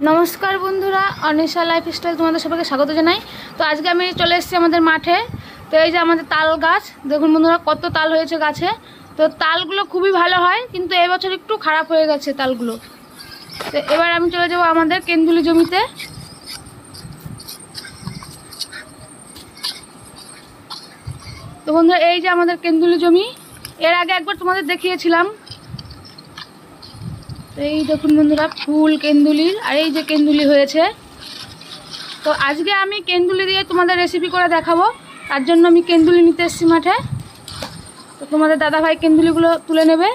নমস্কার বন্ধুরা, অনিশা লাইফস্টাইল তোমাদের সবাইকে স্বাগত জানাই। তো আজকে আমি চলে এসেছি আমাদের মাঠে। তো এই যে আমাদের তাল গাছ, দেখুন বন্ধুরা কত তাল হয়েছে গাছে। তো তালগুলো খুবই ভালো হয়, কিন্তু এবছর একটু খারাপ হয়ে গেছে তালগুলো। তো এবার আমি চলে যাব আমাদের কেন্দুলি জমিতে। তো বন্ধুরা এই যে আমাদের কেন্দুলি জমি, এর আগে একবার তোমাদের দেখিয়েছিলাম। এই দেখুন বন্ধুরা ফুল কেন্দুলির, আর এই যে কেন্দুলি হয়েছে। তো আজকে আমি কেন্দুলি দিয়ে তোমাদের রেসিপি করে দেখাবো, তার জন্য আমি কেন্দুলি নিতে এসেছি মাঠে। তো তোমাদের দাদাভাই কেন্দুলিগুলো তুলে নেবে।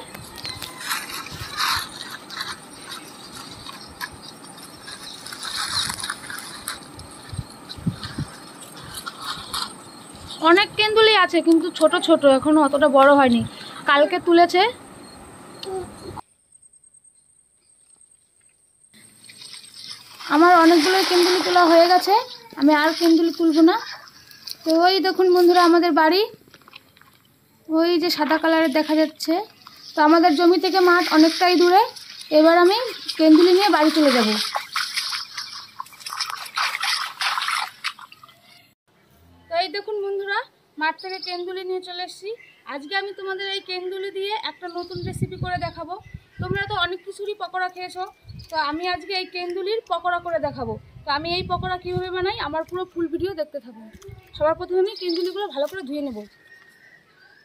অনেক কেন্দুলি আছে, কিন্তু ছোট ছোট, এখনো অতটা বড় হয়নি, কালকে তুলেছে। আমার অনেকগুলো কেন্দুলি তোলা হয়ে গেছে, আমি আর কেন্দুলি তুলব না। তো ওই দেখুন বন্ধুরা আমাদের বাড়ি, ওই যে সাদা কালারের দেখা যাচ্ছে। তো আমাদের জমি থেকে মাঠ অনেকটাই দূরে। এবার আমি কেন্দুলি নিয়ে বাড়ি চলে যাব। তো এই দেখুন বন্ধুরা, মাঠ থেকে কেন্দুলি নিয়ে চলে এসেছি। আজকে আমি তোমাদের এই কেন্দুলি দিয়ে একটা নতুন রেসিপি করে দেখাবো। তোমরা তো অনেক কিছুরই পকোড়া খেয়েছো, তো আমি আজকে এই কেন্দুলির পকোড়া করে দেখাবো। তো আমি এই পকোড়া কীভাবে বানাই, আমার পুরো ফুল ভিডিও দেখতে থাকুন। সবার প্রথমে আমি কেন্দুলিগুলো ভালো করে ধুয়ে নেব।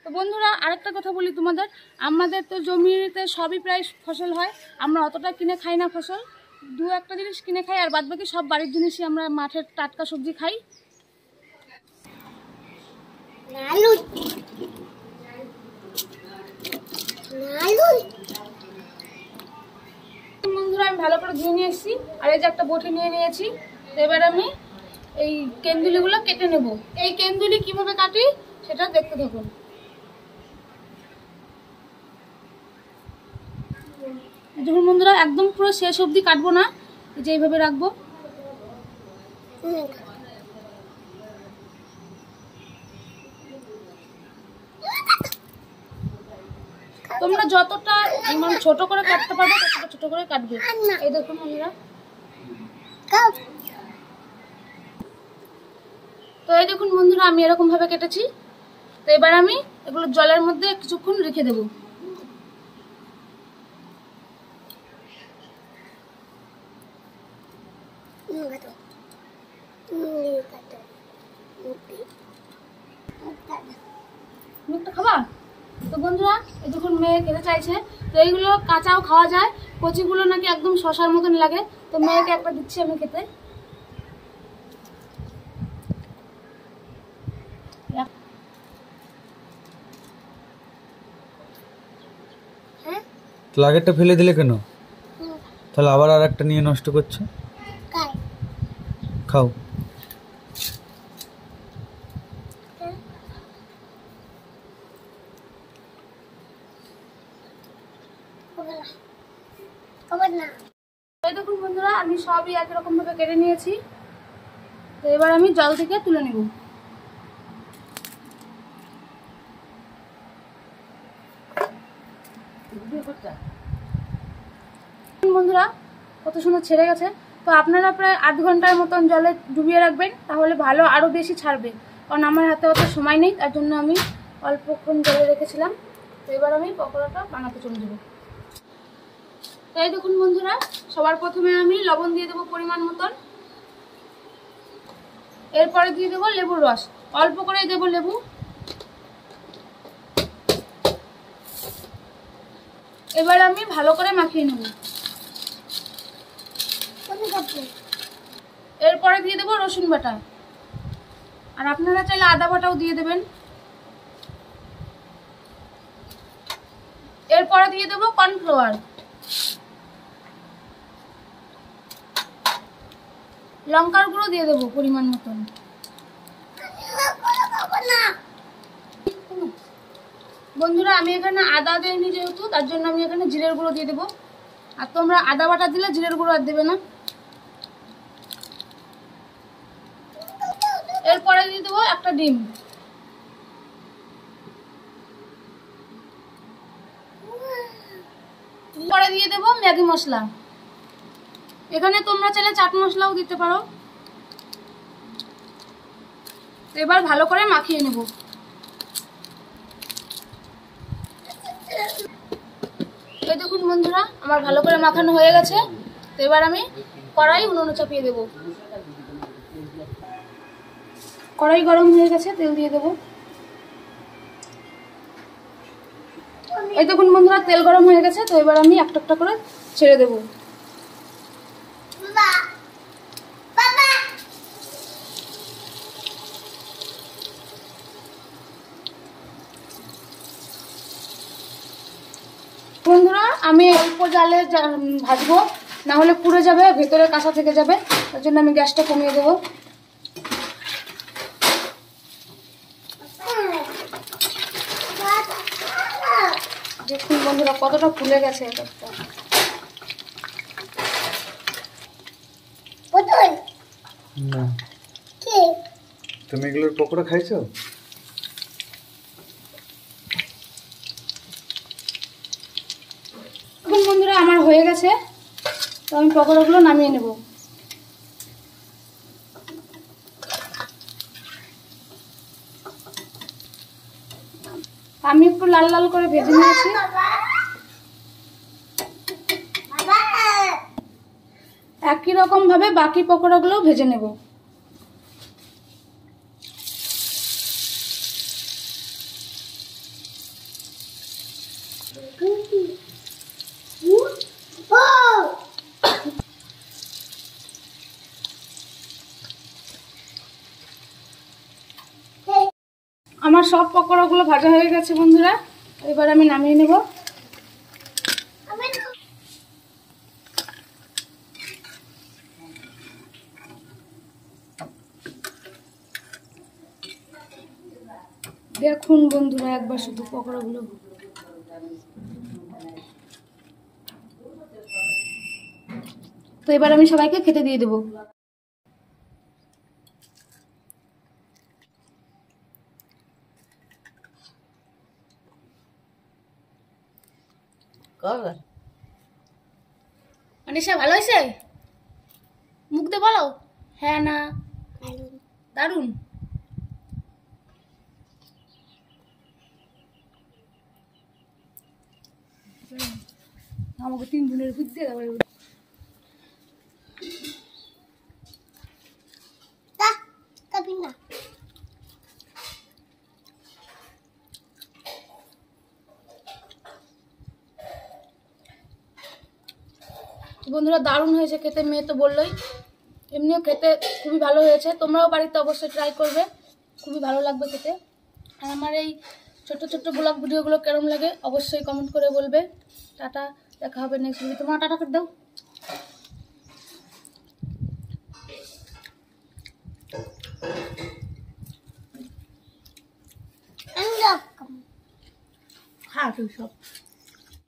তো বন্ধুরা আরেকটা কথা বলি তোমাদের, আমাদের তো জমিতে সবই প্রায় ফসল হয়, আমরা অতটা কিনে খাই না ফসল, দু একটা জিনিস কিনে খাই, আর বাদবাকি সব বাড়ির জিনিসই আমরা মাঠের টাটকা সবজি খাই। বন্ধুরা আমি ভালো করে ধুয়ে নিয়ে এসেছি, আর এই যে একটা বটি নিয়ে নিয়েছি। তো এবার আমি এই কেন্দুলিগুলো কেটে নেব। এই কেন্দুলি কিভাবে কাটি সেটা দেখতে থাকুন। দেখুন বন্ধুরা একদম পুরো শেষ অবধি কাটবো না, এই যে এইভাবে রাখবো। তোমরা যতটা মানে ছোট করে কাটতে পারবে ততটা ছোট করে কাটবে। এই দেখুন বন্ধুরা, তো এই দেখুন বন্ধুরা আমি এরকম ভাবে কেটেছি। তো এবার আমি এগুলো জলের মধ্যে কিছুক্ষণ রেখে দেব। খাবা? তো বন্ধুরা এই দেখুন মেয়ে খেতে চাইছে, তো এইগুলো কাঁচাও খাওয়া যায়, কচিগুলো নাকি একদম শশার মতন লাগে। তো মেয়েকে একটা দিচ্ছি আমি খেতে। আগেরটা ফেলে দিলে কেন? তাহলে আবার আর একটা নিয়ে নষ্ট করছো। খাও। দেখুন বন্ধুরা আমি সবই একই রকম ভাবে কেটে নিয়েছি। তো এবার আমি জল থেকে তুলে নেব। বন্ধুরা কত সুন্দর ছেড়ে গেছে। তো আপনারা প্রায় আধ ঘন্টার মতন জলে ডুবিয়ে রাখবেন, তাহলে ভালো আরো বেশি ছাড়বে। কারণ আমার হাতে অত সময় নেই, তার জন্য আমি অল্পক্ষণ জলে রেখেছিলাম। তো এবার আমি পকোড়াটা বানাতে চলে যাবো। তাই দেখুন বন্ধুরা সবার প্রথমে আমি লবণ দিয়ে দেবো পরিমাণ মতন, এরপরে দিয়ে দেবো লেবুর রস, অল্প করেই দেবো লেবু। এবার আমি ভালো করে মাখিয়ে নেব। এরপরে দিয়ে দেবো রসুন বাটা, আর আপনারা চাইলে আদা বাটাও দিয়ে দেবেন। এরপরে দিয়ে দেবো কর্নফ্লাওয়ার, লঙ্কার গুঁড়ো দিয়ে দেবো পরিমাণ মতন। বন্ধুরা আমি এখানে আদা দিইনি যেহেতু, তার জন্য আমি এখানে জিরের গুঁড়ো দিয়ে দেবো। আর তোমরা আদা বাটা দিলে জিরের গুঁড়ো আর দেবে না। এরপরে দিয়ে দেবো একটা ডিম। পরে দিয়ে দেবো ম্যাগি মশলা। এখানে তোমরা চাইলে চাট মশলাও দিতে পারো। এবার ভালো করে মাখিয়ে নেব। এই দেখুন বন্ধুরা, আমার ভালো করে মাখানো হয়ে গেছে। তো এবার আমি কড়াই উনুনে চাপিয়ে দেব। কড়াই গরম হয়ে গেছে, তেল দিয়ে দেব। এই দেখুন বন্ধুরা, তেল গরম হয়ে গেছে। তো এবার আমি একটা একটা করে ছেড়ে দেব। বন্ধুরা, আমি অল্প জালে ভাজবো, না হলে পুড়ে যাবে, ভেতরে কাঁচা থেকে যাবে। তার জন্য আমি গ্যাসটা কমিয়ে দেবো। দেখুন বন্ধুরা, কতটা ফুলে গেছে এটা। না, তুমি এগুলোর পকোড়া খাইছো? দেখুন বন্ধুরা, আমার হয়ে গেছে। তো আমি পকোড়াগুলো নামিয়ে নেব। আমি একটু লাল লাল করে ভেজে নিয়েছি। একই রকম ভাবে বাকি পকোড়াগুলো ভেজে নেব। আমার সব পকোড়াগুলো ভাজা হয়ে গেছে বন্ধুরা। এবার আমি নামিয়ে নেব। দেখুন বন্ধুরা, একবার শুধু পকোড়াগুলো। তো এবার আমি সবাইকে খেতে দিয়ে দেবো। অনিশা, ভালো হয়েছে? মুখ দিয়ে বলো হ্যাঁ না। দারুন। আমাকে 3 দিনের বুঝতে দেবো। বন্ধুরা, দারুণ হয়েছে খেতে। মেয়ে তো বললোই, এমনিও খেতে খুবই ভালো হয়েছে। তোমরাও বাড়িতে অবশ্যই ট্রাই করবে, খুবই ভালো লাগবে খেতে। আর আমার এই ছোট্ট ছোট্ট ব্লগ ভিডিওগুলো কেমন লাগে অবশ্যই কমেন্ট করে বলবে। টাটা, দেখা হবে নেক্সট ভিডিও। তোমরা টাটা করে দাও। হ্যাঁ, তুই সব